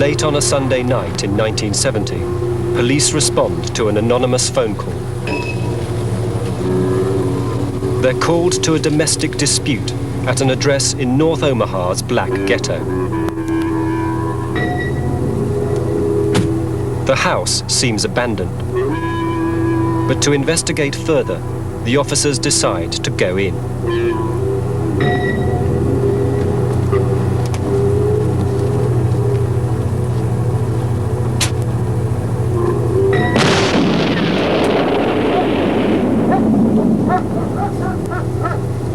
Late on a Sunday night in 1970, police respond to an anonymous phone call. They're called to a domestic dispute at an address in North Omaha's Black Ghetto. The house seems abandoned, but to investigate further, the officers decide to go in.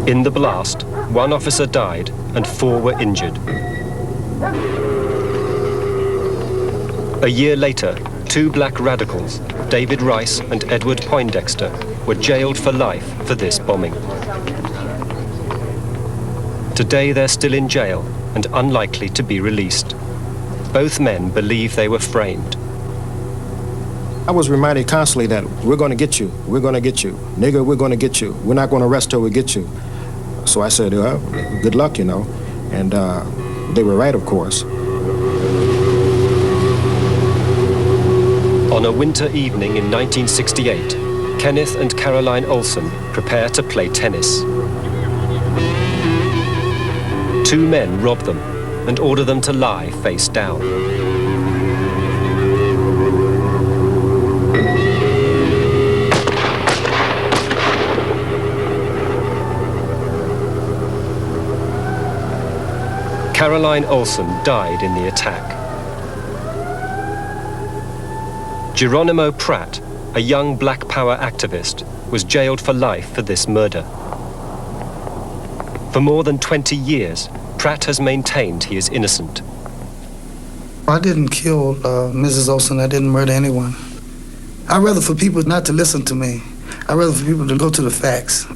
In the blast, one officer died and 4 were injured. A year later, 2 black radicals, David Rice and Edward Poindexter, were jailed for life for this bombing. Today they're still in jail and unlikely to be released. Both men believe they were framed. I was reminded constantly that we're going to get you, we're going to get you. Nigger, we're going to get you. We're not going to rest till we get you. So I said, well, good luck, you know. And they were right, of course. On a winter evening in 1968, Kenneth and Caroline Olson prepare to play tennis. 2 men rob them and order them to lie face down. Caroline Olson died in the attack. Geronimo Pratt, a young Black Power activist, was jailed for life for this murder. For more than 20 years, Pratt has maintained he is innocent. I didn't kill Mrs. Olson. I didn't murder anyone. I'd rather for people not to listen to me. I'd rather for people to go to the facts.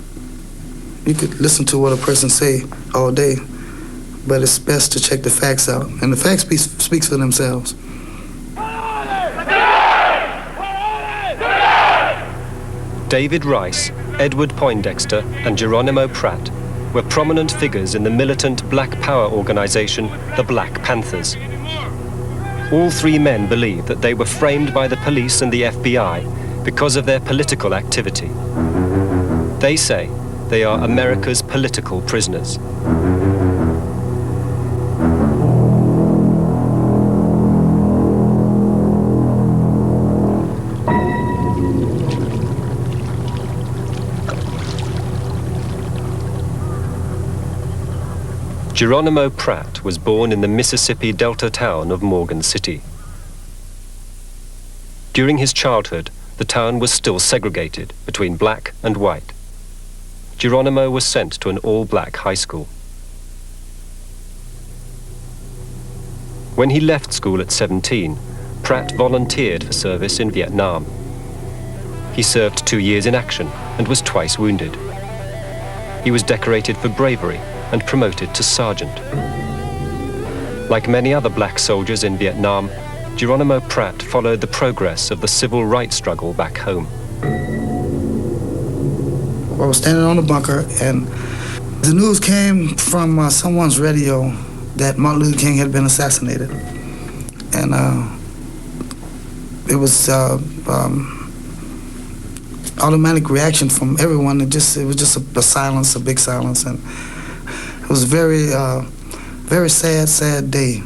You could listen to what a person say all day, but it's best to check the facts out. And the facts speaks for themselves. David Rice, Edward Poindexter, and Geronimo Pratt were prominent figures in the militant Black Power organization, the Black Panthers. All 3 men believe that they were framed by the police and the FBI because of their political activity. They say they are America's political prisoners. Geronimo Pratt was born in the Mississippi Delta town of Morgan City. During his childhood, the town was still segregated between black and white. Geronimo was sent to an all-black high school. When he left school at 17, Pratt volunteered for service in Vietnam. He served 2 years in action and was twice wounded. He was decorated for bravery and promoted to sergeant. Like many other black soldiers in Vietnam, Geronimo Pratt followed the progress of the civil rights struggle back home. I was standing on the bunker, and the news came from someone's radio that Martin Luther King had been assassinated. And it was automatic reaction from everyone. It was just a silence, a big silence, and it was very sad day.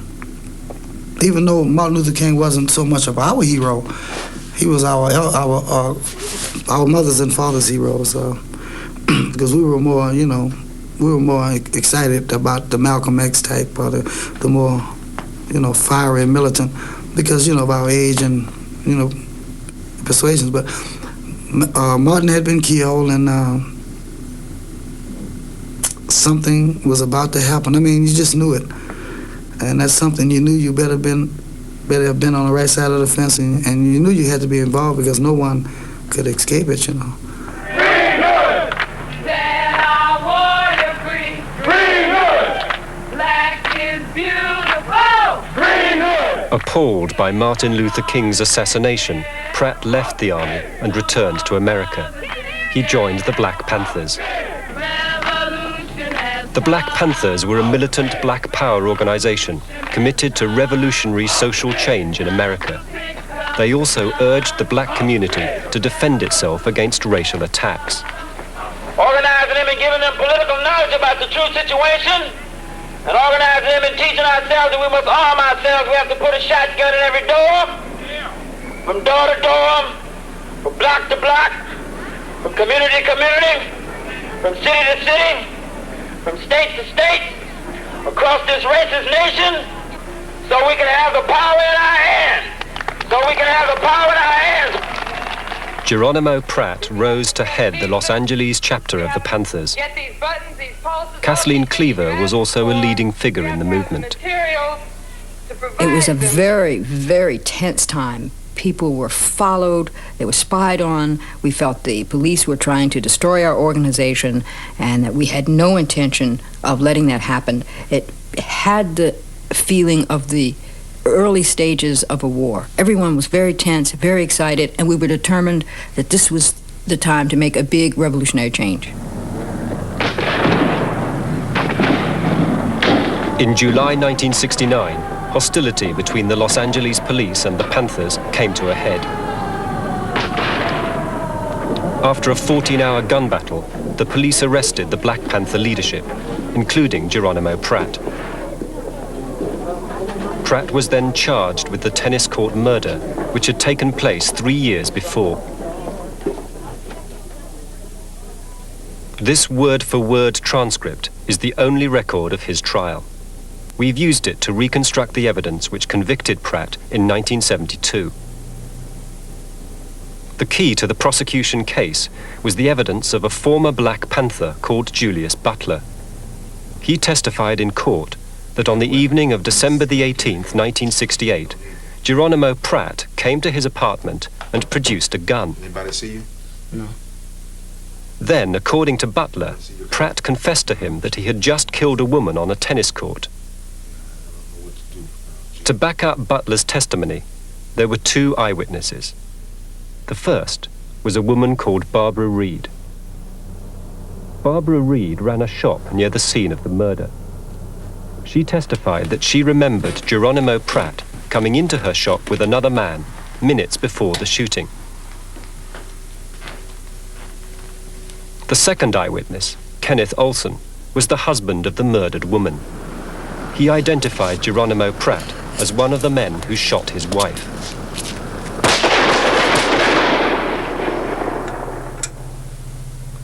Even though Martin Luther King wasn't so much of our hero, he was our mothers and fathers' heroes. Because we were more, excited about the Malcolm X type, or the more, fiery and militant, because of our age and persuasions. But Martin had been killed, and something was about to happen. I mean, you just knew it. And that's something you knew you better have been on the right side of the fence, and you knew you had to be involved because no one could escape it, Appalled by Martin Luther King's assassination, Pratt left the army and returned to America. He joined the Black Panthers. The Black Panthers were a militant black power organization committed to revolutionary social change in America. They also urged the black community to defend itself against racial attacks. Organizing them and giving them political knowledge about the true situation, and organizing them and teaching ourselves that we must arm ourselves. We have to put a shotgun in every door, from door to door, from block to block, from community to community, from city to city, from state to state, across this racist nation, so we can have the power in our hands. So we can have the power in our hands. Geronimo Pratt rose to head the Los Angeles chapter of the Panthers. Kathleen Cleaver was also a leading figure in the movement. It was a very, very tense time. People were followed, they were spied on. We felt the police were trying to destroy our organization and that we had no intention of letting that happen. It had the feeling of the early stages of a war. Everyone was very tense, very excited, and we were determined that this was the time to make a big revolutionary change. In July 1969, hostility between the Los Angeles police and the Panthers came to a head. After a 14-hour gun battle, the police arrested the Black Panther leadership, including Geronimo Pratt. Pratt was then charged with the tennis court murder, which had taken place 3 years before. This word-for-word transcript is the only record of his trial. We've used it to reconstruct the evidence which convicted Pratt in 1972. The key to the prosecution case was the evidence of a former Black Panther called Julius Butler. He testified in court that on the evening of December the 18th, 1968, Geronimo Pratt came to his apartment and produced a gun. Anybody see you? No. Then, according to Butler, Pratt confessed to him that he had just killed a woman on a tennis court. To back up Butler's testimony, there were two eyewitnesses. The first was a woman called Barbara Reed. Barbara Reed ran a shop near the scene of the murder. She testified that she remembered Geronimo Pratt coming into her shop with another man minutes before the shooting. The second eyewitness, Kenneth Olson, was the husband of the murdered woman. He identified Geronimo Pratt as one of the men who shot his wife.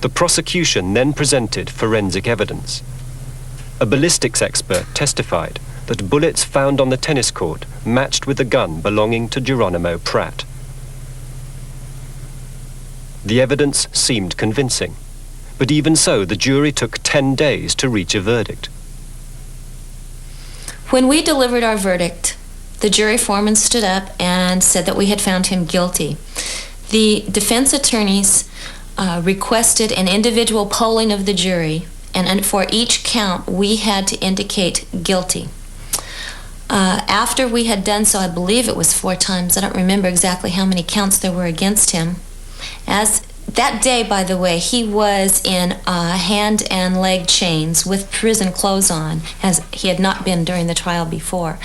The prosecution then presented forensic evidence. A ballistics expert testified that bullets found on the tennis court matched with the gun belonging to Geronimo Pratt. The evidence seemed convincing, but even so, the jury took 10 days to reach a verdict. When we delivered our verdict, the jury foreman stood up and said that we had found him guilty. The defense attorneys requested an individual polling of the jury, and for each count, we had to indicate guilty. After we had done so, I believe it was 4 times. I don't remember exactly how many counts there were against him. As that day, by the way, he was in hand and leg chains with prison clothes on, as he had not been during the trial before.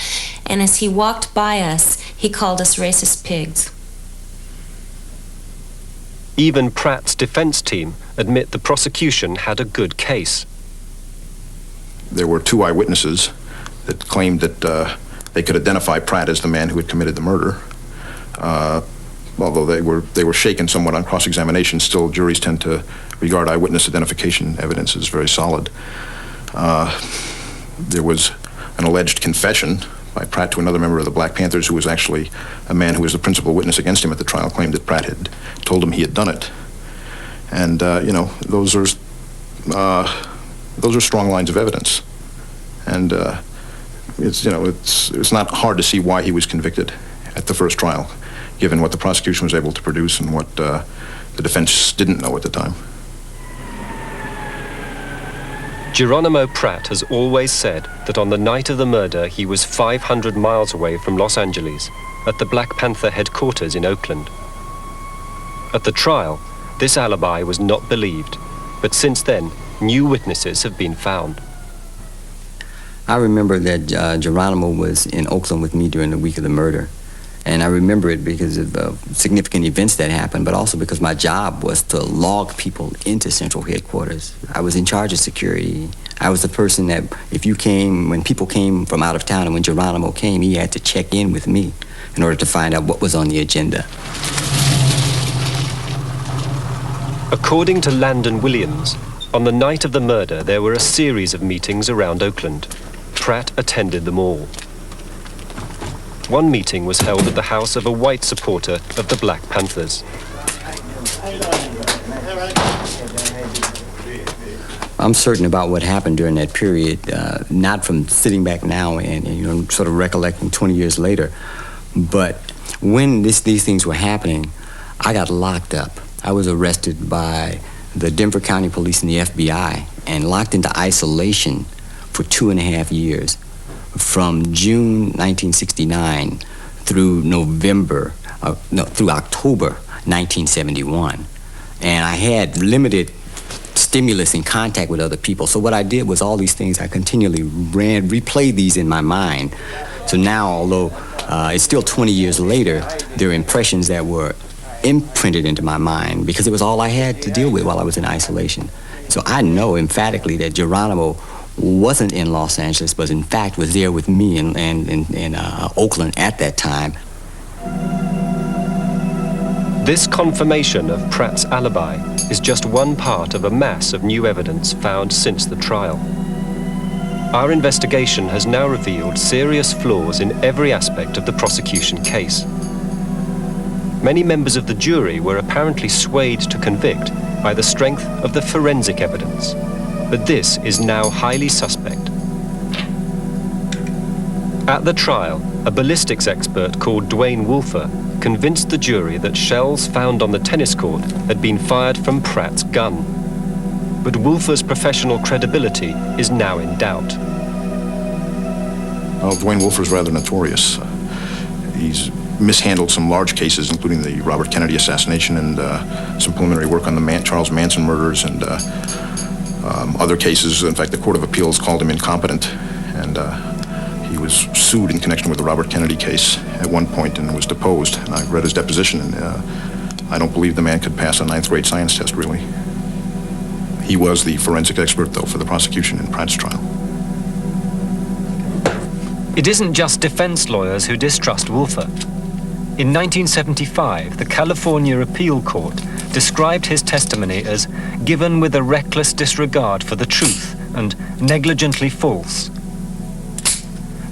And as he walked by us, he called us racist pigs. Even Pratt's defense team admit the prosecution had a good case. There were 2 eyewitnesses that claimed that they could identify Pratt as the man who had committed the murder. Although they were shaken somewhat on cross-examination, still juries tend to regard eyewitness identification evidence as very solid. There was an alleged confession by Pratt to another member of the Black Panthers, who was actually a man who was the principal witness against him at the trial, claimed that Pratt had told him he had done it. And those are strong lines of evidence. And it's not hard to see why he was convicted at the first trial, given what the prosecution was able to produce and what the defense didn't know at the time. Geronimo Pratt has always said that on the night of the murder he was 500 miles away from Los Angeles, at the Black Panther headquarters in Oakland. At the trial, this alibi was not believed, but since then, new witnesses have been found. I remember that Geronimo was in Oakland with me during the week of the murder. And I remember it because of significant events that happened, but also because my job was to log people into Central Headquarters. I was in charge of security. I was the person that when people came from out of town and when Geronimo came, he had to check in with me in order to find out what was on the agenda. According to Landon Williams, on the night of the murder, there were a series of meetings around Oakland. Pratt attended them all. One meeting was held at the house of a white supporter of the Black Panthers. I'm certain about what happened during that period, not from sitting back now and sort of recollecting 20 years later, but when these things were happening, I got locked up. I was arrested by the Denver County Police and the FBI and locked into isolation for 2.5 years. From June 1969 through through October 1971. And I had limited stimulus and contact with other people. So what I did was all these things, I continually replayed these in my mind. So now, although it's still 20 years later, there are impressions that were imprinted into my mind because it was all I had to deal with while I was in isolation. So I know emphatically that Geronimo wasn't in Los Angeles, but in fact was there with me in Oakland at that time. This confirmation of Pratt's alibi is just one part of a mass of new evidence found since the trial. Our investigation has now revealed serious flaws in every aspect of the prosecution case. Many members of the jury were apparently swayed to convict by the strength of the forensic evidence. But this is now highly suspect. At the trial, a ballistics expert called Dwayne Wolfer convinced the jury that shells found on the tennis court had been fired from Pratt's gun. But Wolfer's professional credibility is now in doubt. Well, Dwayne Wolfer's rather notorious. He's mishandled some large cases, including the Robert Kennedy assassination and some preliminary work on the Charles Manson murders and other cases. In fact, the Court of Appeals called him incompetent, and he was sued in connection with the Robert Kennedy case at one point and was deposed. And I read his deposition, and I don't believe the man could pass a 9th grade science test, really. He was the forensic expert, though, for the prosecution in Pratt's trial. It isn't just defense lawyers who distrust Wolfer. In 1975, the California Appeal Court described his testimony as given with a reckless disregard for the truth and negligently false.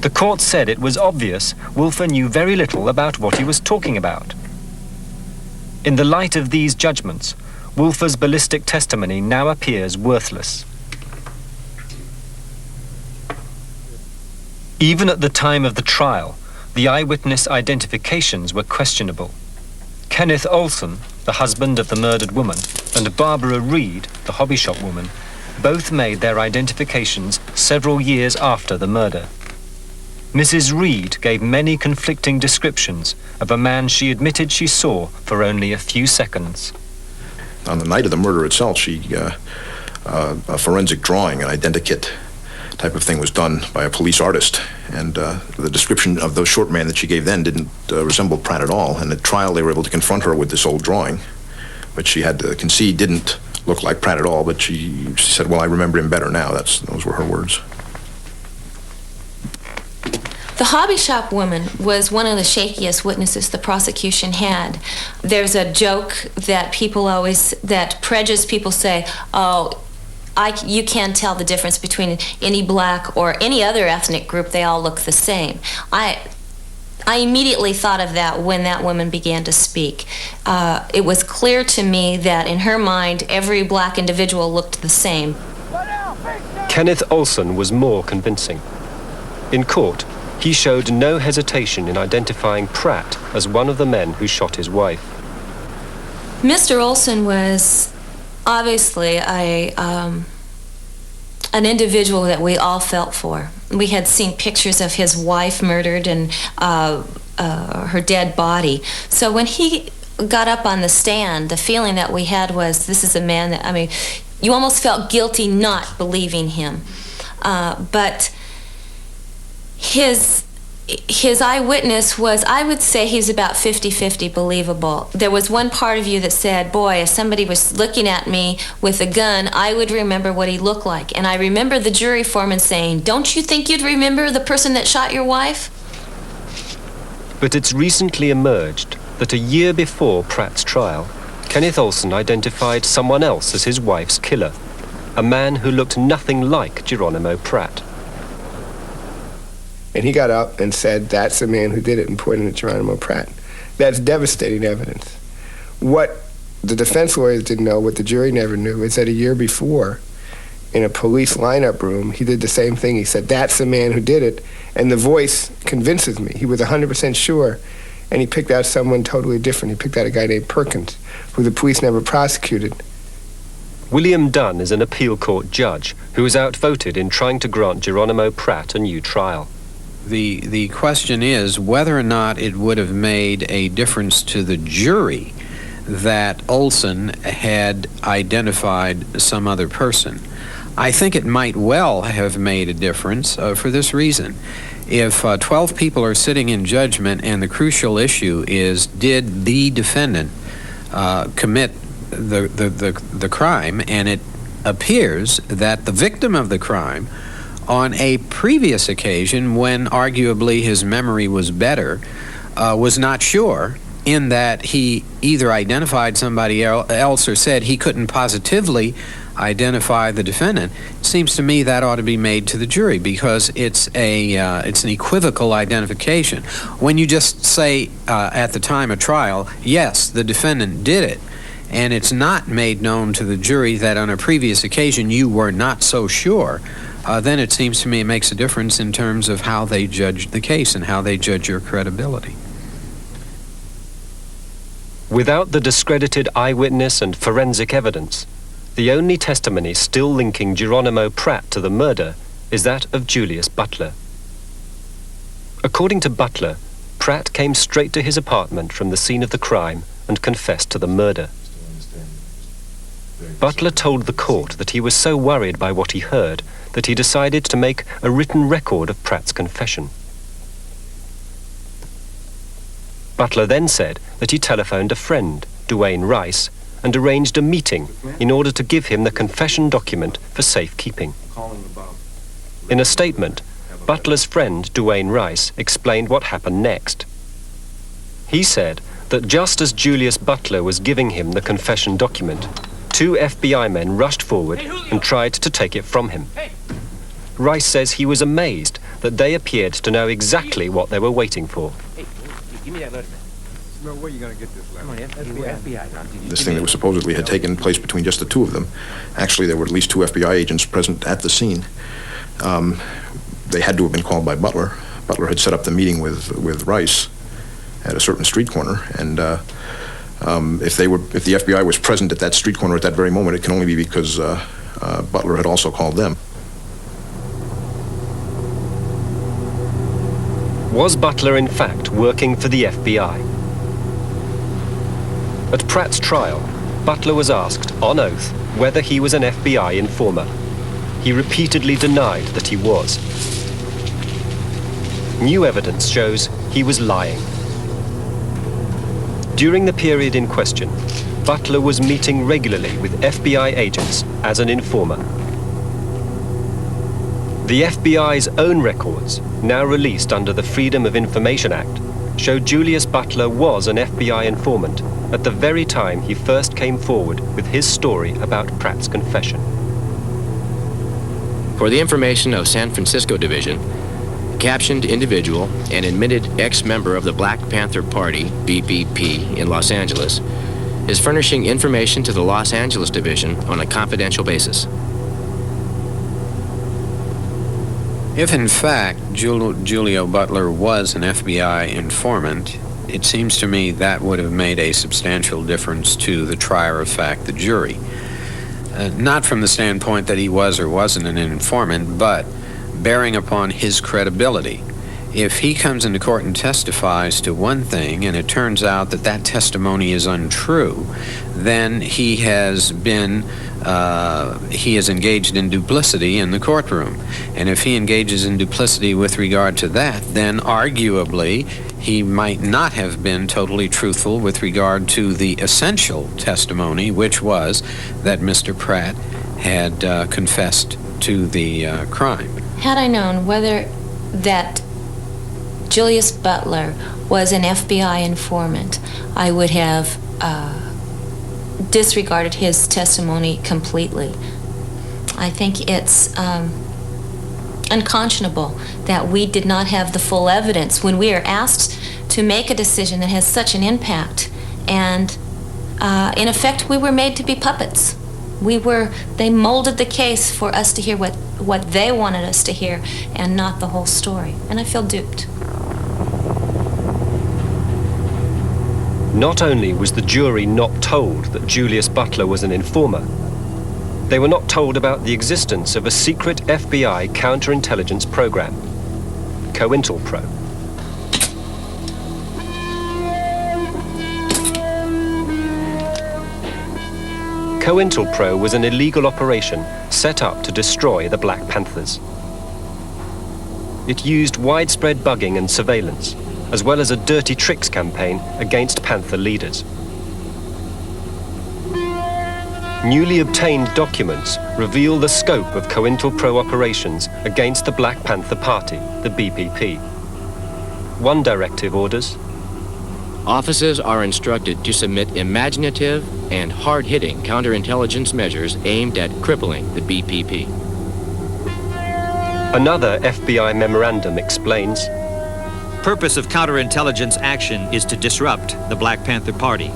The court said it was obvious Wolfer knew very little about what he was talking about. In the light of these judgments, Wolfer's ballistic testimony now appears worthless. Even at the time of the trial, the eyewitness identifications were questionable. Kenneth Olson, the husband of the murdered woman, and Barbara Reed, the hobby shop woman, both made their identifications several years after the murder. Mrs. Reed gave many conflicting descriptions of a man she admitted she saw for only a few seconds. On the night of the murder itself, a forensic drawing, an identikit type of thing was done by a police artist, and the description of the short man that she gave then didn't resemble Pratt at all. And at trial, they were able to confront her with this old drawing, which she had to concede didn't look like Pratt at all, but she said, well, I remember him better now. Those were her words. The hobby shop woman was one of the shakiest witnesses the prosecution had. There's a joke that that prejudiced people say, oh, you can't tell the difference between any black or any other ethnic group. They all look the same. I immediately thought of that when that woman began to speak. It was clear to me that in her mind, every black individual looked the same. Kenneth Olson was more convincing. In court, he showed no hesitation in identifying Pratt as one of the men who shot his wife. Mr. Olson was obviously an individual that we all felt for. We had seen pictures of his wife murdered and her dead body. So when he got up on the stand, the feeling that we had was, this is a man that, you almost felt guilty not believing him. But His eyewitness was, I would say he was about 50-50 believable. There was one part of you that said, boy, if somebody was looking at me with a gun, I would remember what he looked like. And I remember the jury foreman saying, don't you think you'd remember the person that shot your wife? But it's recently emerged that a year before Pratt's trial, Kenneth Olson identified someone else as his wife's killer, a man who looked nothing like Geronimo Pratt. And he got up and said, that's the man who did it, and pointed at Geronimo Pratt. That's devastating evidence. What the defense lawyers didn't know, what the jury never knew, is that a year before, in a police lineup room, he did the same thing. He said, that's the man who did it, and the voice convinces me. He was 100% sure, and he picked out someone totally different. He picked out a guy named Perkins, who the police never prosecuted. William Dunn is an appeal court judge who was outvoted in trying to grant Geronimo Pratt a new trial. The question is whether or not it would have made a difference to the jury that Olson had identified some other person. I think it might well have made a difference for this reason. If 12 people are sitting in judgment and the crucial issue is, did the defendant commit the crime, and it appears that the victim of the crime on a previous occasion, when arguably his memory was better, was not sure, in that he either identified somebody else or said he couldn't positively identify the defendant. It seems to me that ought to be made to the jury, because it's an equivocal identification. When you just say at the time of trial, yes, the defendant did it, and it's not made known to the jury that on a previous occasion you were not so sure, then it seems to me it makes a difference in terms of how they judge the case and how they judge your credibility. Without the discredited eyewitness and forensic evidence, the only testimony still linking Geronimo Pratt to the murder is that of Julius Butler. According to Butler, Pratt came straight to his apartment from the scene of the crime and confessed to the murder. Butler told the court that he was so worried by what he heard that he decided to make a written record of Pratt's confession. Butler then said that he telephoned a friend, Duane Rice, and arranged a meeting in order to give him the confession document for safekeeping. In a statement, Butler's friend, Duane Rice, explained what happened next. He said that just as Julius Butler was giving him the confession document, 2 FBI men rushed forward and tried to take it from him. Rice says he was amazed that they appeared to know exactly what they were waiting for. Give me that letter, man. Well, where are you going to get this letter? FBI. This thing that was supposedly had taken place between just the two of them. Actually, there were at least 2 FBI agents present at the scene. They had to have been called by Butler. Butler had set up the meeting with Rice at a certain street corner, and if the FBI was present at that street corner at that very moment, it can only be because Butler had also called them. Was Butler in fact working for the FBI? At Pratt's trial, Butler was asked on oath whether he was an FBI informer. He repeatedly denied that he was. New evidence shows he was lying. During the period in question, Butler was meeting regularly with FBI agents as an informer. The FBI's own records, now released under the Freedom of Information Act, show Julius Butler was an FBI informant at the very time he first came forward with his story about Pratt's confession. For the information of San Francisco Division, a captioned individual and admitted ex-member of the Black Panther Party, BPP, in Los Angeles, is furnishing information to the Los Angeles Division on a confidential basis. If in fact Julio Butler was an FBI informant, it seems to me that would have made a substantial difference to the trier of fact, the jury. Not from the standpoint that he was or wasn't an informant, but bearing upon his credibility. if he comes into court and testifies to one thing and it turns out that that testimony is untrue, then he has engaged in duplicity in the courtroom. And if he engages in duplicity with regard to that, then arguably he might not have been totally truthful with regard to the essential testimony, which was that Mr. Pratt had confessed to the crime. Had I known whether that Julius Butler was an FBI informant, I would have disregarded his testimony completely. I think it's unconscionable that we did not have the full evidence when we are asked to make a decision that has such an impact. And in effect, we were made to be puppets. They molded the case for us to hear what they wanted us to hear and not the whole story. And I feel duped. Not only was the jury not told that Julius Butler was an informer, they were not told about the existence of a secret FBI counterintelligence program, COINTELPRO. COINTELPRO was an illegal operation set up to destroy the Black Panthers. It used widespread bugging and surveillance, as well as a dirty tricks campaign against Panther leaders. Newly obtained documents reveal the scope of COINTELPRO operations against the Black Panther Party, the BPP. One directive orders: officers are instructed to submit imaginative and hard-hitting counterintelligence measures aimed at crippling the BPP. Another FBI memorandum explains: purpose of counterintelligence action is to disrupt the Black Panther Party,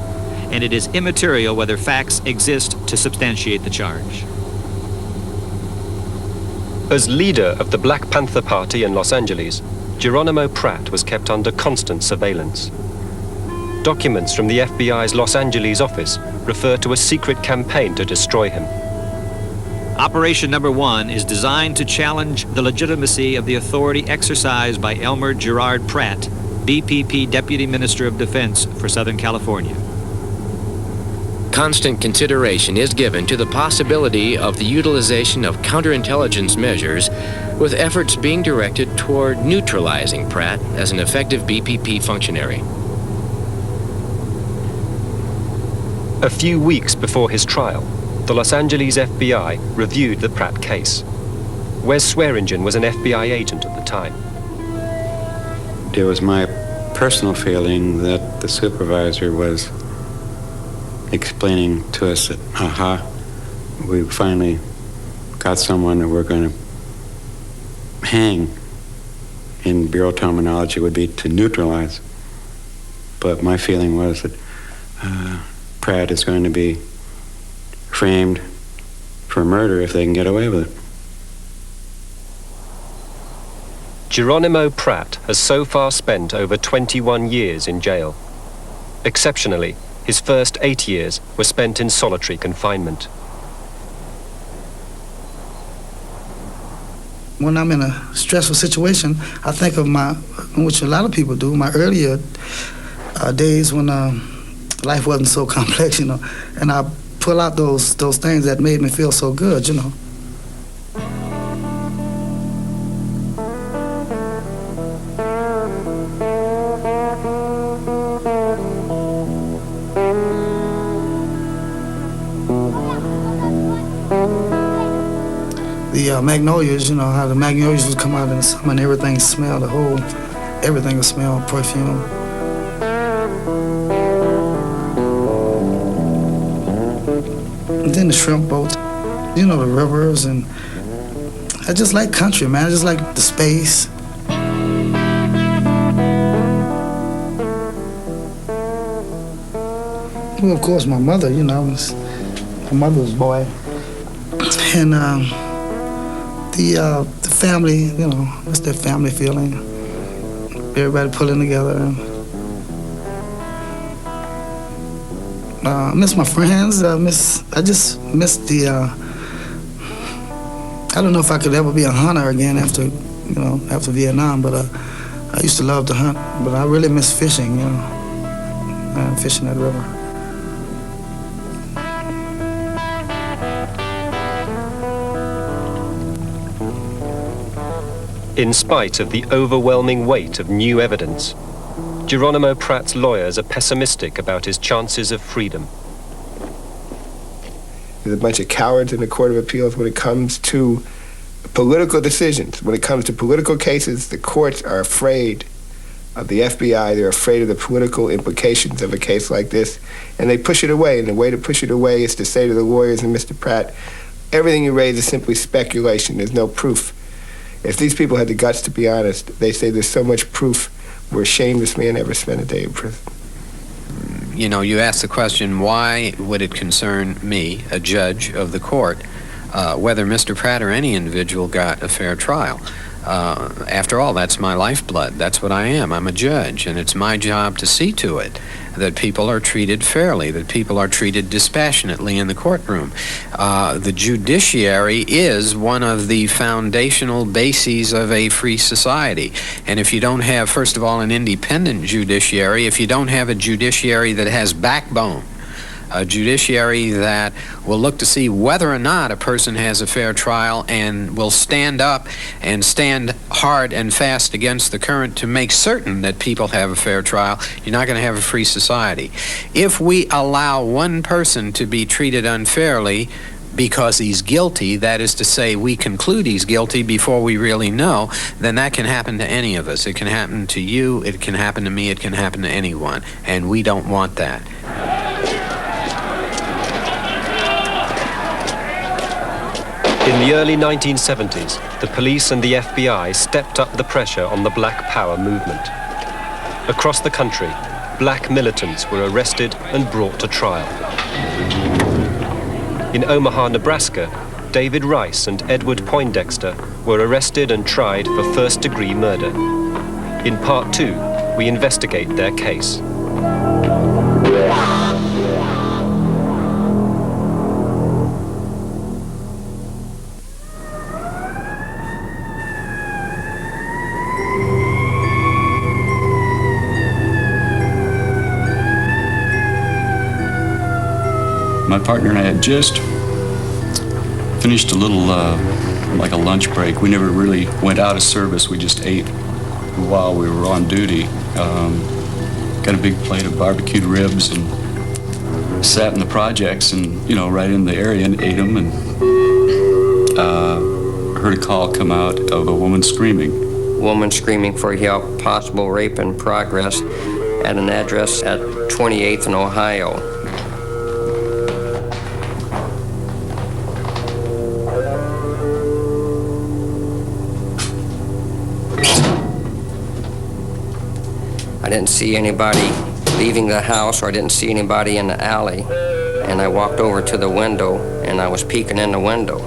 and it is immaterial whether facts exist to substantiate the charge. As leader of the Black Panther Party in Los Angeles, Geronimo Pratt was kept under constant surveillance. Documents from the FBI's Los Angeles office refer to a secret campaign to destroy him. Operation Number 1 is designed to challenge the legitimacy of the authority exercised by Elmer Gerard Pratt, BPP Deputy Minister of Defense for Southern California. Constant consideration is given to the possibility of the utilization of counterintelligence measures, with efforts being directed toward neutralizing Pratt as an effective BPP functionary. A few weeks before his trial, the Los Angeles FBI reviewed the Pratt case. Wes Swearingen was an FBI agent at the time. It was my personal feeling that the supervisor was explaining to us that, we finally got someone that we're going to hang. In bureau terminology would be to neutralize. But my feeling was that Pratt is going to be framed for murder if they can get away with it. Geronimo Pratt has so far spent over 21 years in jail. Exceptionally, his first 8 years were spent in solitary confinement. When I'm in a stressful situation, I think of which a lot of people do, my earlier days when life wasn't so complex, and I pull out those things that made me feel so good, The magnolias, how the magnolias would come out in the summer and everything smelled, everything would smell perfume. And then the shrimp boats, the rivers, and I just like country, man. I just like the space. Well, of course, my mother, my mother's boy. And the family, what's that family feeling? Everybody pulling together. I miss my friends. I just miss the. I don't know if I could ever be a hunter again after Vietnam, but I used to love to hunt, but I really miss fishing, you know, fishing that river. In spite of the overwhelming weight of new evidence, Geronimo Pratt's lawyers are pessimistic about his chances of freedom. There's a bunch of cowards in the Court of Appeals when it comes to political decisions. When it comes to political cases, the courts are afraid of the FBI. They're afraid of the political implications of a case like this, and they push it away. And the way to push it away is to say to the lawyers and Mr. Pratt, everything you raise is simply speculation. There's no proof. If these people had the guts to be honest, they say there's so much proof, we're ashamed this man ever spent a day in prison. You know, you asked the question, why would it concern me, a judge of the court, whether Mr. Pratt or any individual got a fair trial? After all, that's my lifeblood. That's what I am. I'm a judge, and it's my job to see to it that people are treated fairly, that people are treated dispassionately in the courtroom. The judiciary is one of the foundational bases of a free society. And if you don't have, first of all, an independent judiciary, if you don't have a judiciary that has backbone, a judiciary that will look to see whether or not a person has a fair trial and will stand up and stand hard and fast against the current to make certain that people have a fair trial, you're not going to have a free society. If we allow one person to be treated unfairly because he's guilty, that is to say, we conclude he's guilty before we really know, then that can happen to any of us. It can happen to you, it can happen to me, it can happen to anyone, and we don't want that. In the early 1970s, the police and the FBI stepped up the pressure on the Black Power movement. Across the country, black militants were arrested and brought to trial. In Omaha, Nebraska, David Rice and Edward Poindexter were arrested and tried for first-degree murder. In Part 2, we investigate their case. My partner and I had just finished a little, like a lunch break. We never really went out of service. We just ate while we were on duty. Got a big plate of barbecued ribs and sat in the projects and, you know, right in the area and ate them, and heard a call come out of a woman screaming. Woman screaming for help, possible rape in progress at an address at 28th and Ohio. I didn't see anybody leaving the house, or I didn't see anybody in the alley. And I walked over to the window, and I was peeking in the window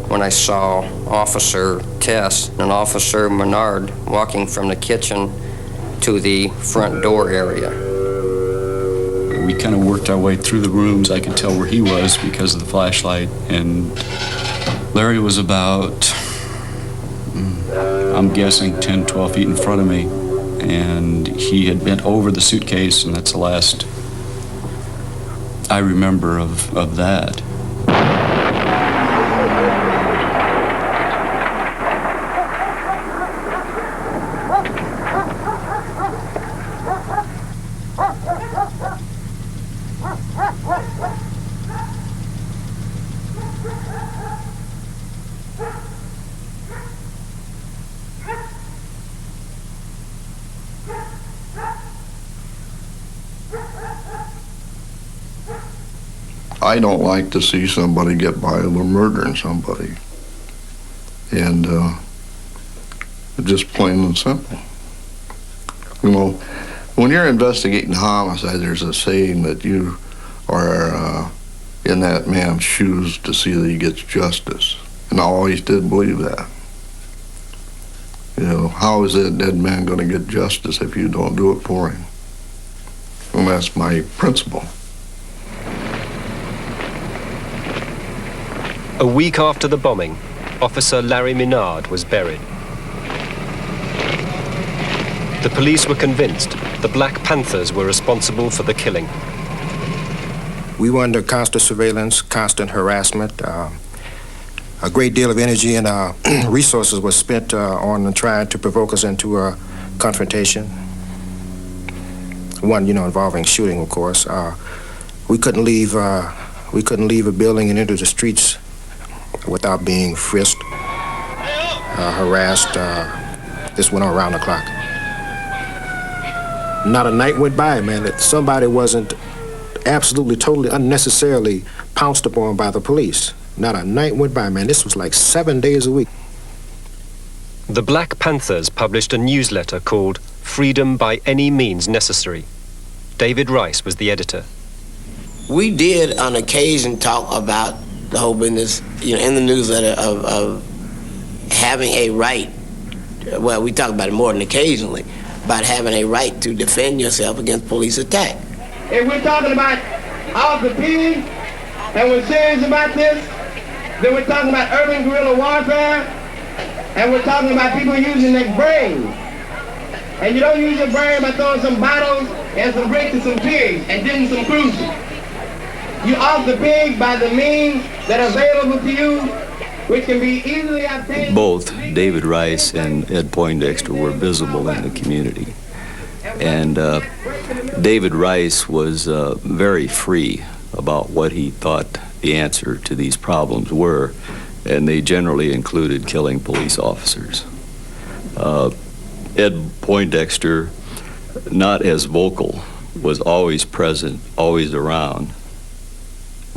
when I saw Officer Tess and Officer Menard walking from the kitchen to the front door area. We kind of worked our way through the rooms. I could tell where he was because of the flashlight. And Larry was about, I'm guessing, 10, 12 feet in front of me. And he had bent over the suitcase, and that's the last I remember of that. I don't like to see somebody get by over murdering somebody. And just plain and simple. You know, when you're investigating homicide, there's a saying that you are in that man's shoes to see that he gets justice. And I always did believe that. You know, how is that dead man going to get justice if you don't do it for him? And that's my principle. A week after the bombing, Officer Larry Menard was buried. The police were convinced the Black Panthers were responsible for the killing. We were under constant surveillance, constant harassment. A great deal of energy and resources was spent on trying to provoke us into a confrontation. One, involving shooting, of course. We couldn't leave a building and enter the streets without being frisked, harassed. This went on around the clock. Not a night went by, man, that somebody wasn't absolutely, totally, unnecessarily pounced upon by the police. Not a night went by, man. This was like 7 days a week. The Black Panthers published a newsletter called Freedom by Any Means Necessary. David Rice was the editor. We did on occasion talk about the whole business, in the newsletter of having a right. Well, we talk about it more than occasionally, about having a right to defend yourself against police attack. If we're talking about off the pig, and we're serious about this, then we're talking about urban guerrilla warfare, and we're talking about people using their brains. And you don't use your brain by throwing some bottles and some bricks and some pigs and getting some cruises. You off the pig by the means that are available to you, which can be easily obtained. Both David Rice and Ed Poindexter were visible in the community. And David Rice was very free about what he thought the answer to these problems were, and they generally included killing police officers. Ed Poindexter, not as vocal, was always present, always around.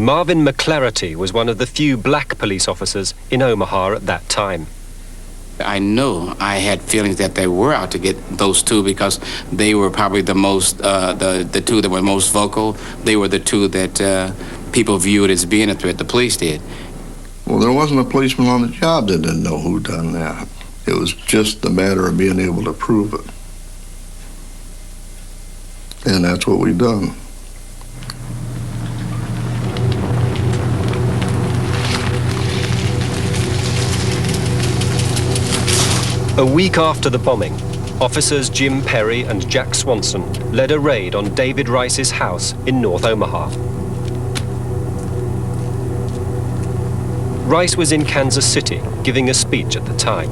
Marvin McClarity was one of the few black police officers in Omaha at that time. I know I had feelings that they were out to get those two because they were probably the most, the two that were most vocal. They were the two that people viewed as being a threat. The police did. Well, there wasn't a policeman on the job that didn't know who done that. It was just a matter of being able to prove it. And that's what we've done. A week after the bombing, officers Jim Perry and Jack Swanson led a raid on David Rice's house in North Omaha. Rice was in Kansas City giving a speech at the time.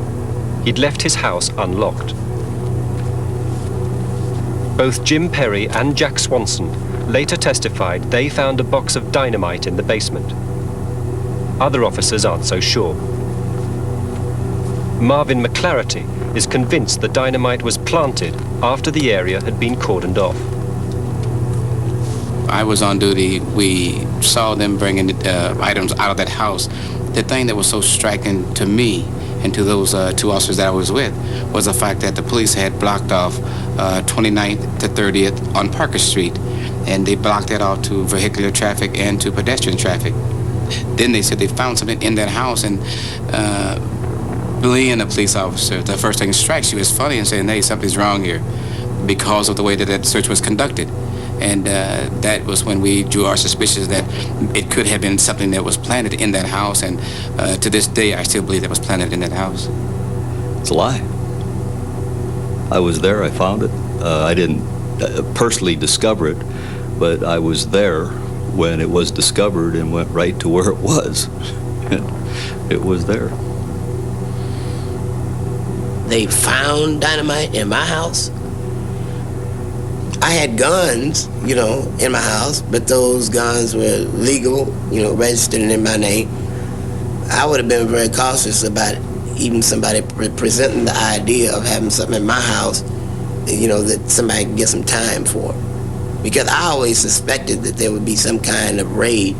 He'd left his house unlocked. Both Jim Perry and Jack Swanson later testified they found a box of dynamite in the basement. Other officers aren't so sure. Marvin McClarity is convinced the dynamite was planted after the area had been cordoned off. I was on duty. We saw them bringing items out of that house. The thing that was so striking to me and to those two officers that I was with was the fact that the police had blocked off 29th to 30th on Parker Street, and they blocked that off to vehicular traffic and to pedestrian traffic. Then they said they found something in that house, and being a police officer, the first thing that strikes you is funny and saying, hey, something's wrong here because of the way that that search was conducted. And that was when we drew our suspicions that it could have been something that was planted in that house, and to this day I still believe that was planted in that house. It's a lie. I was there, I found it. I didn't personally discover it, but I was there when it was discovered and went right to where it was. It was there. They found dynamite in my house. I had guns, in my house, but those guns were legal, registered in my name. I would have been very cautious about even somebody presenting the idea of having something in my house, that somebody could get some time for. Because I always suspected that there would be some kind of raid.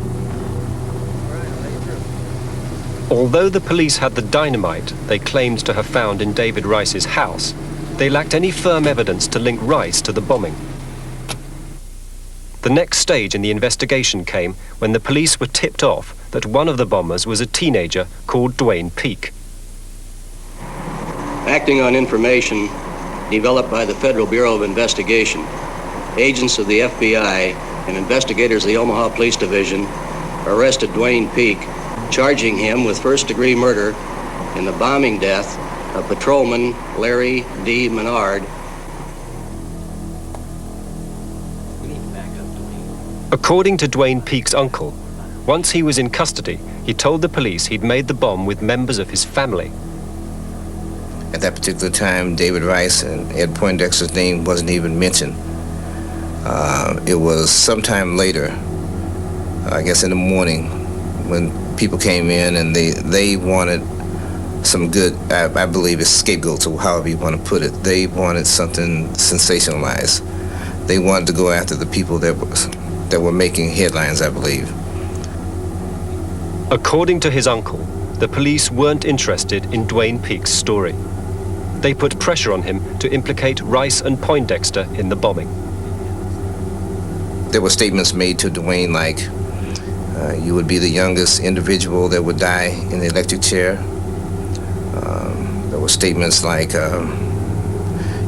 Although the police had the dynamite they claimed to have found in David Rice's house, they lacked any firm evidence to link Rice to the bombing. The next stage in the investigation came when the police were tipped off that one of the bombers was a teenager called Dwayne Peak. Acting on information developed by the Federal Bureau of Investigation, agents of the FBI and investigators of the Omaha Police Division arrested Dwayne Peak, charging him with first-degree murder in the bombing death of patrolman Larry D. Menard According to Dwayne Peake's uncle, once he was in custody, he told the police he'd made the bomb with members of his family. At that particular time, David Rice and Ed Poindexter's name wasn't even mentioned. It was sometime later, I guess in the morning, when people came in and they wanted some good, I believe it's scapegoats or however you want to put it. They wanted something sensationalized. They wanted to go after the people that were making headlines, I believe. According to his uncle, the police weren't interested in Dwayne Peake's story. They put pressure on him to implicate Rice and Poindexter in the bombing. There were statements made to Dwayne like, you would be the youngest individual that would die in the electric chair. There were statements like,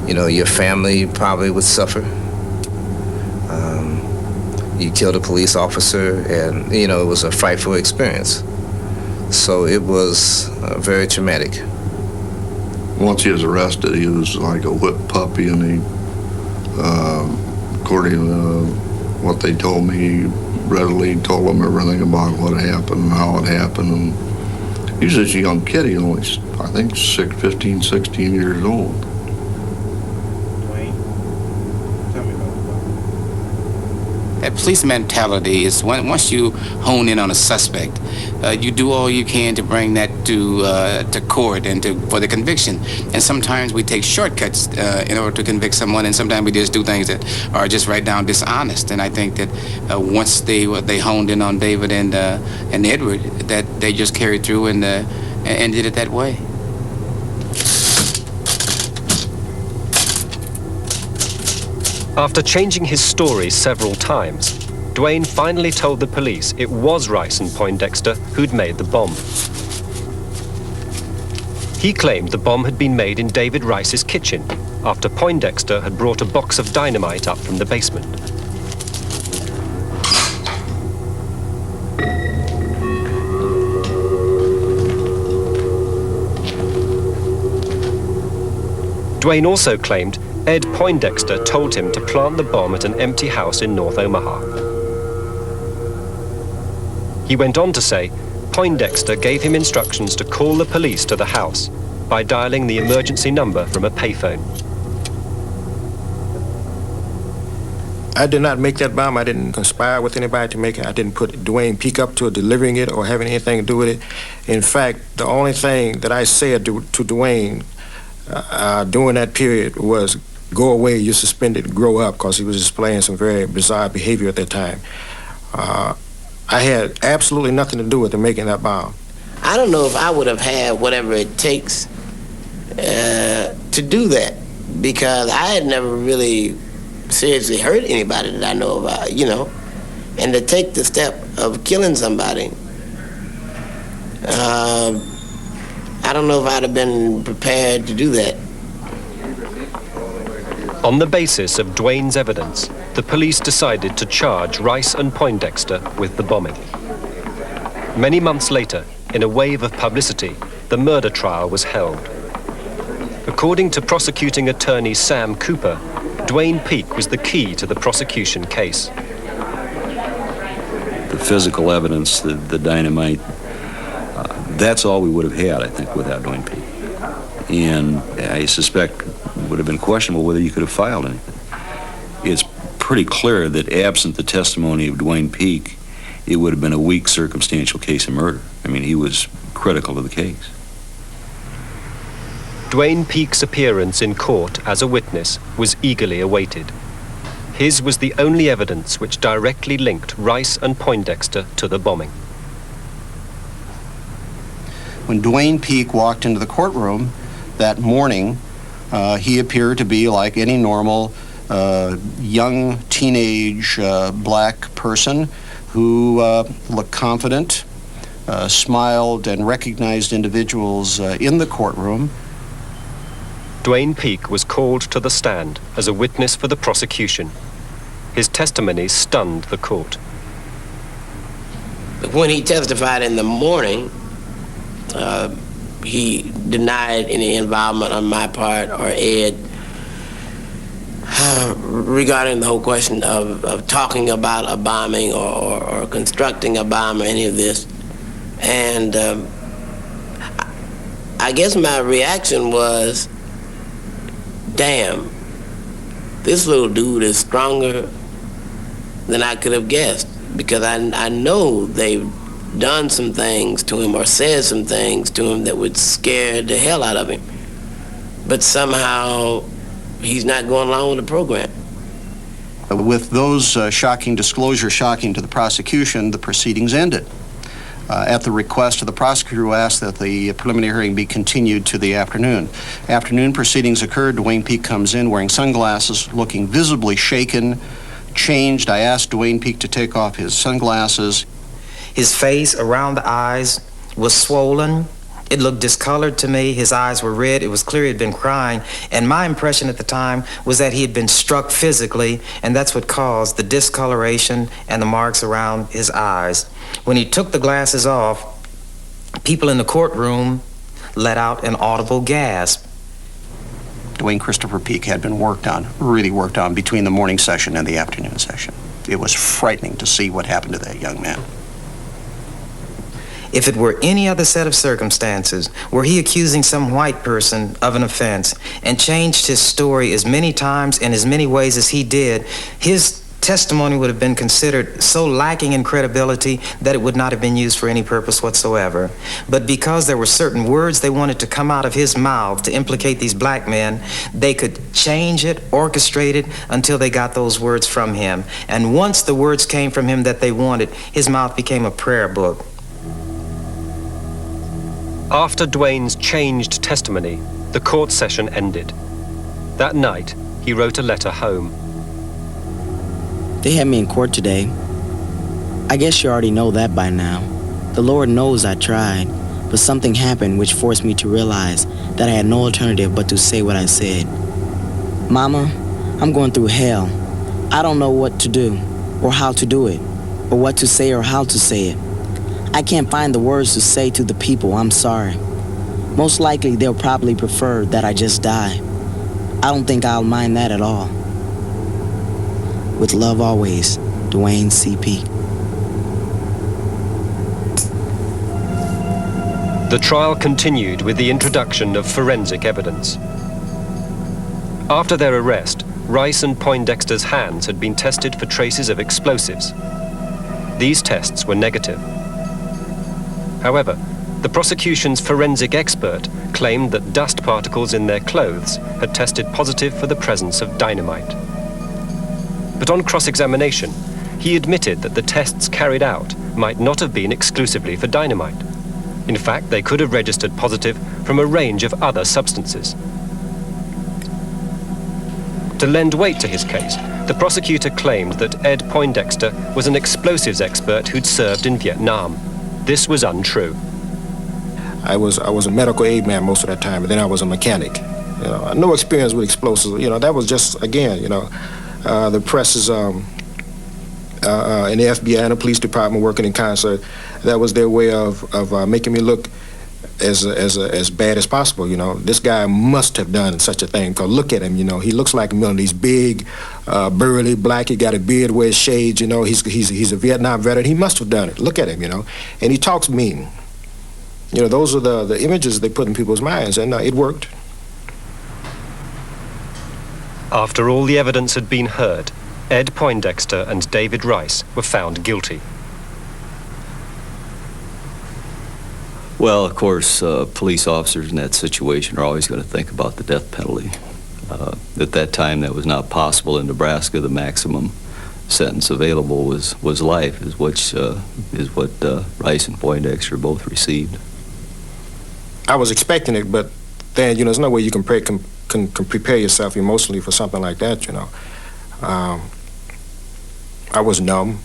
your family probably would suffer. You killed a police officer, and, it was a frightful experience. So it was very traumatic. Once he was arrested, he was like a whipped puppy, and he, according to what they told me, he readily told them everything about what happened and how it happened. And he was just a young kid. He only, I think, 15, 16 years old. That police mentality is once you hone in on a suspect, you do all you can to bring that to court and for the conviction. And sometimes we take shortcuts in order to convict someone, and sometimes we just do things that are just right down dishonest. And I think that once they honed in on David and Edward, that they just carried through and did it that way. After changing his story several times, Dwayne finally told the police it was Rice and Poindexter who'd made the bomb. He claimed the bomb had been made in David Rice's kitchen after Poindexter had brought a box of dynamite up from the basement. Dwayne also claimed Ed Poindexter told him to plant the bomb at an empty house in North Omaha. He went on to say Poindexter gave him instructions to call the police to the house by dialing the emergency number from a payphone. I did not make that bomb. I didn't conspire with anybody to make it. I didn't put Dwayne Peake up to delivering it or having anything to do with it. In fact, the only thing that I said to Dwayne during that period was, go away, you're suspended, grow up, because he was displaying some very bizarre behavior at that time. I had absolutely nothing to do with him making that bomb. I don't know if I would have had whatever it takes to do that, because I had never really seriously hurt anybody that I know about, and to take the step of killing somebody, I don't know if I'd have been prepared to do that. On the basis of Dwayne's evidence, the police decided to charge Rice and Poindexter with the bombing. Many months later, in a wave of publicity, the murder trial was held. According to prosecuting attorney Sam Cooper, Dwayne Peake was the key to the prosecution case. The physical evidence, the dynamite, that's all we would have had, I think, without Dwayne Peake. And I suspect it would have been questionable whether you could have filed anything. It's pretty clear that absent the testimony of Dwayne Peake, it would have been a weak circumstantial case of murder. I mean, he was critical of the case. Dwayne Peake's appearance in court as a witness was eagerly awaited. His was the only evidence which directly linked Rice and Poindexter to the bombing. When Dwayne Peake walked into the courtroom that morning, he appeared to be like any normal young teenage black person who looked confident, smiled, and recognized individuals in the courtroom. Dwayne Peake was called to the stand as a witness for the prosecution. His testimony stunned the court. When he testified in the morning, he denied any involvement on my part or Ed. regarding the whole question of talking about a bombing or constructing a bomb or any of this. And I guess my reaction was, damn, this little dude is stronger than I could have guessed, because I know they've done some things to him or said some things to him that would scare the hell out of him. But somehow he's not going along with the program. With those shocking disclosures shocking to the prosecution, the proceedings ended. At the request of the prosecutor, who asked that the preliminary hearing be continued to the afternoon. Afternoon proceedings occurred. Dwayne Peak comes in wearing sunglasses, looking visibly shaken, changed. I asked Dwayne Peak to take off his sunglasses. His face around the eyes was swollen. It looked discolored to me. His eyes were red. It was clear he had been crying. And my impression at the time was that he had been struck physically, and that's what caused the discoloration and the marks around his eyes. When he took the glasses off, people in the courtroom let out an audible gasp. Dwayne Christopher Peak had been really worked on between the morning session and the afternoon session. It was frightening to see what happened to that young man. If it were any other set of circumstances, were he accusing some white person of an offense and changed his story as many times and as many ways as he did, his testimony would have been considered so lacking in credibility that it would not have been used for any purpose whatsoever. But because there were certain words they wanted to come out of his mouth to implicate these black men, they could change it, orchestrate it, until they got those words from him. And once the words came from him that they wanted, his mouth became a prayer book. After Dwayne's changed testimony, the court session ended. That night, he wrote a letter home. They had me in court today. I guess you already know that by now. The Lord knows I tried, but something happened which forced me to realize that I had no alternative but to say what I said. Mama, I'm going through hell. I don't know what to do, or how to do it, or what to say or how to say it. I can't find the words to say to the people I'm sorry. Most likely they'll probably prefer that I just die. I don't think I'll mind that at all. With love always, Dwayne C. Peak. The trial continued with the introduction of forensic evidence. After their arrest, Rice and Poindexter's hands had been tested for traces of explosives. These tests were negative. However, the prosecution's forensic expert claimed that dust particles in their clothes had tested positive for the presence of dynamite. But on cross-examination, he admitted that the tests carried out might not have been exclusively for dynamite. In fact, they could have registered positive from a range of other substances. To lend weight to his case, the prosecutor claimed that Ed Poindexter was an explosives expert who'd served in Vietnam. This was untrue. I was a medical aid man most of that time, and then I was a mechanic. You know, no experience with explosives. You know, that was just, again, you know, the press is in the FBI and the police department working in concert. That was their way of making me look as bad as possible. You know, this guy must have done such a thing. Because look at him. You know, he looks like one of these big, burly, black. He got a beard, wears shades. You know, he's a Vietnam veteran. He must have done it. Look at him. You know, and he talks mean. You know, those are the images they put in people's minds, and it worked. After all the evidence had been heard, Ed Poindexter and David Rice were found guilty. Well, of course, police officers in that situation are always going to think about the death penalty. At that time, that was not possible in Nebraska. The maximum sentence available was life, is what Rice and Poindexter both received. I was expecting it, but then, you know, there's no way you can prepare yourself emotionally for something like that, you know. I was numb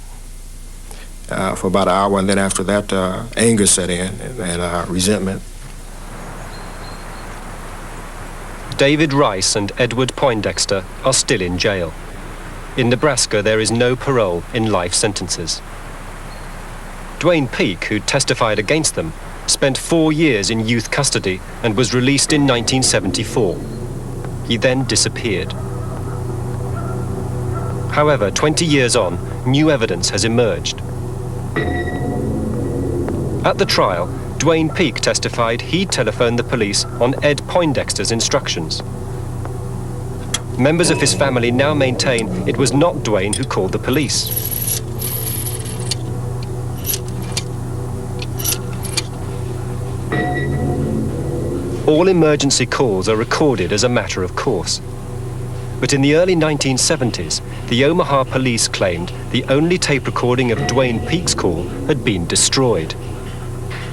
for about an hour, and then after that, anger set in and resentment. David Rice and Edward Poindexter are still in jail. In Nebraska, there is no parole in life sentences. Dwayne Peak, who testified against them, spent 4 years in youth custody and was released in 1974. He then disappeared. However, 20 years on, new evidence has emerged. At the trial, Dwayne Peak testified he telephoned the police on Ed Poindexter's instructions. Members of his family now maintain it was not Dwayne who called the police. All emergency calls are recorded as a matter of course. But in the early 1970s, the Omaha police claimed the only tape recording of Dwayne Peak's call had been destroyed.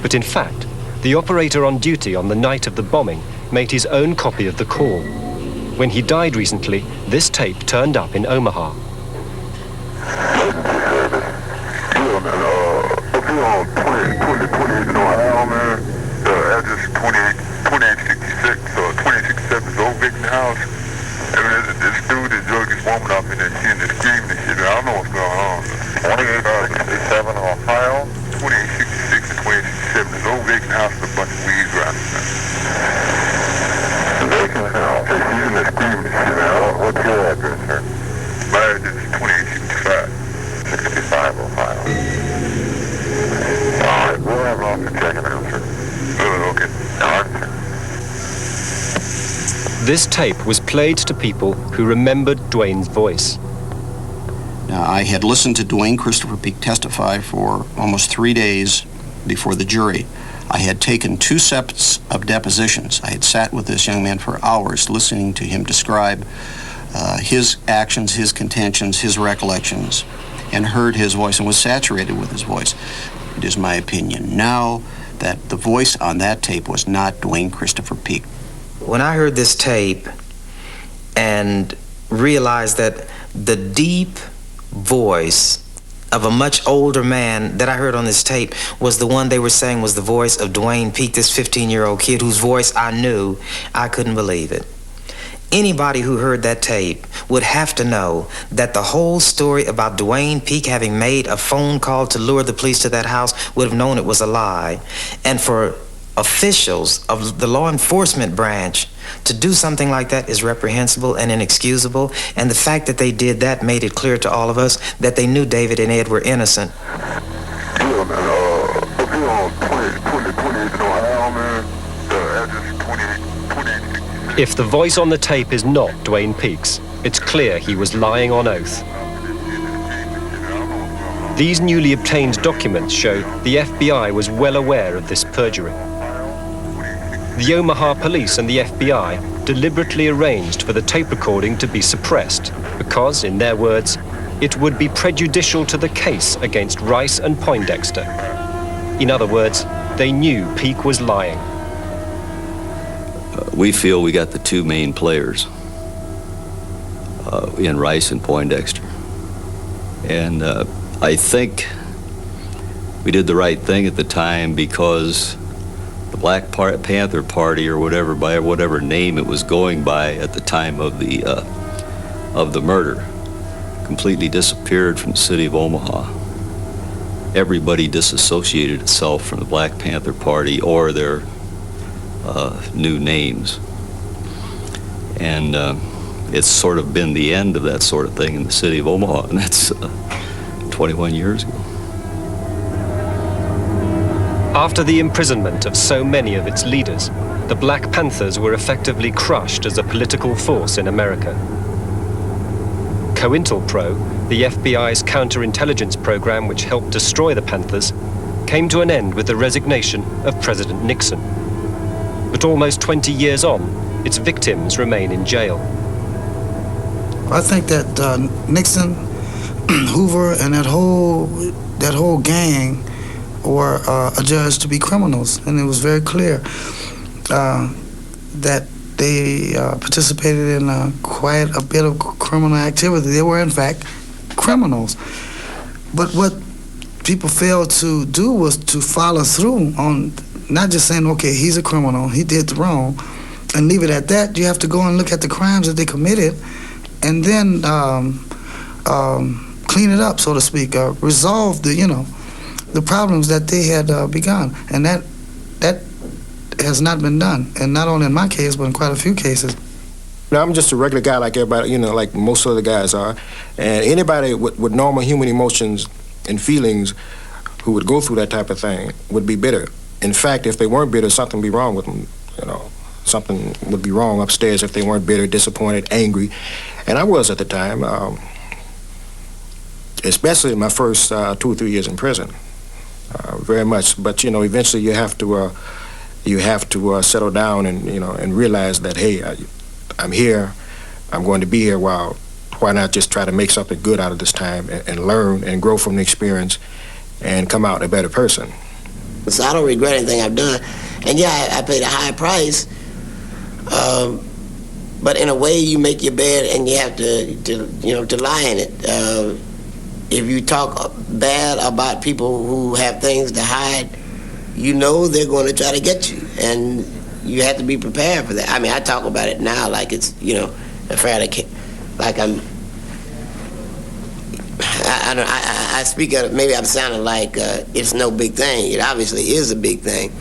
But in fact, the operator on duty on the night of the bombing made his own copy of the call. When he died recently, this tape turned up in Omaha. Address 2866 or 2867 is Old Vic House. I mean, this dude that drug this woman up in there, she in there screaming and shit. I don't know what's going on. 2867 Ohio. 2866 and 2867 is Old Vic House with a bunch of weeds around it. Vic House. She's in there screaming and shit. What's your address, sir? My address is 2865. 65 Ohio. All right, we'll have an officer checking out, sir. Okay. All right, sir. This tape was played to people who remembered Dwayne's voice. Now, I had listened to Dwayne Christopher Peak testify for almost 3 days before the jury. I had taken 2 sets of depositions. I had sat with this young man for hours listening to him describe his actions, his contentions, his recollections, and heard his voice and was saturated with his voice. It is my opinion now that the voice on that tape was not Dwayne Christopher Peak. When I heard this tape and realized that the deep voice of a much older man that I heard on this tape was the one they were saying was the voice of Dwayne Peak, this 15-year-old kid whose voice I knew, I couldn't believe it. Anybody who heard that tape would have to know that the whole story about Dwayne Peak having made a phone call to lure the police to that house would have known it was a lie. And for officials of the law enforcement branch to do something like that is reprehensible and inexcusable. And the fact that they did that made it clear to all of us that they knew David and Ed were innocent. If the voice on the tape is not Dwayne Peak's, it's clear he was lying on oath. These newly obtained documents show the FBI was well aware of this perjury. The Omaha police and the FBI deliberately arranged for the tape recording to be suppressed because, in their words, it would be prejudicial to the case against Rice and Poindexter. In other words, they knew Peak was lying. We feel we got the 2 main players in Rice and Poindexter. And I think we did the right thing at the time because the Black Panther Party or whatever, by whatever name it was going by at the time of the murder, completely disappeared from the city of Omaha. Everybody disassociated itself from the Black Panther Party or their new names. And it's sort of been the end of that sort of thing in the city of Omaha, and that's 21 years ago. After the imprisonment of so many of its leaders, the Black Panthers were effectively crushed as a political force in America. COINTELPRO, the FBI's counterintelligence program which helped destroy the Panthers, came to an end with the resignation of President Nixon. But almost 20 years on, its victims remain in jail. I think that Nixon, Hoover, and that whole gang were adjudged to be criminals, and it was very clear that they participated in quite a bit of criminal activity. They were, in fact, criminals. But what people failed to do was to follow through on not just saying, okay, he's a criminal, he did wrong, and leave it at that. You have to go and look at the crimes that they committed and then clean it up, so to speak, resolve the problems that they had begun. And that has not been done, and not only in my case, but in quite a few cases. Now, I'm just a regular guy like everybody, you know, like most other guys are. And anybody with normal human emotions and feelings who would go through that type of thing would be bitter. In fact, if they weren't bitter, something would be wrong with them, you know. Something would be wrong upstairs if they weren't bitter, disappointed, angry. And I was at the time, especially in my first 2 or 3 years in prison, very much. But, you know, eventually you have to settle down and, you know, and realize that, hey, I'm here, I'm going to be here, why not just try to make something good out of this time and learn and grow from the experience and come out a better person. So I don't regret anything I've done. And yeah, I paid a high price, but in a way you make your bed and you have to lie in it. If you talk bad about people who have things to hide, you know they're going to try to get you. And you have to be prepared for that. I mean, I talk about it now like it's, you know, like I speak of it, maybe I'm sounding like it's no big thing. It obviously is a big thing.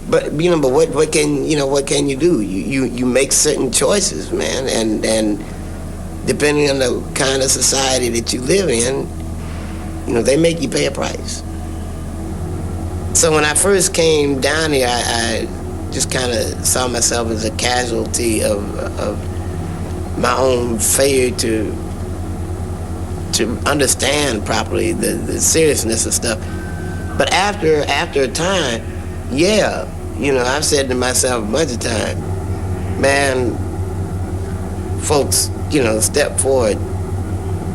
But, you know, what can you do? You make certain choices, man, and depending on the kind of society that you live in, you know, they make you pay a price. So when I first came down here, I just kind of saw myself as a casualty of my own failure to understand properly the seriousness of stuff. But after a time, yeah, you know, I've said to myself a bunch of times, man, folks, you know, step forward,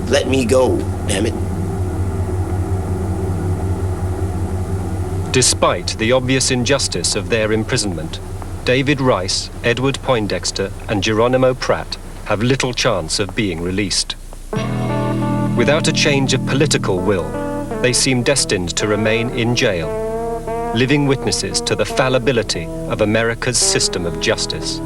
let me go, damn it. Despite the obvious injustice of their imprisonment, David Rice, Edward Poindexter, and Geronimo Pratt have little chance of being released. Without a change of political will, they seem destined to remain in jail, living witnesses to the fallibility of America's system of justice.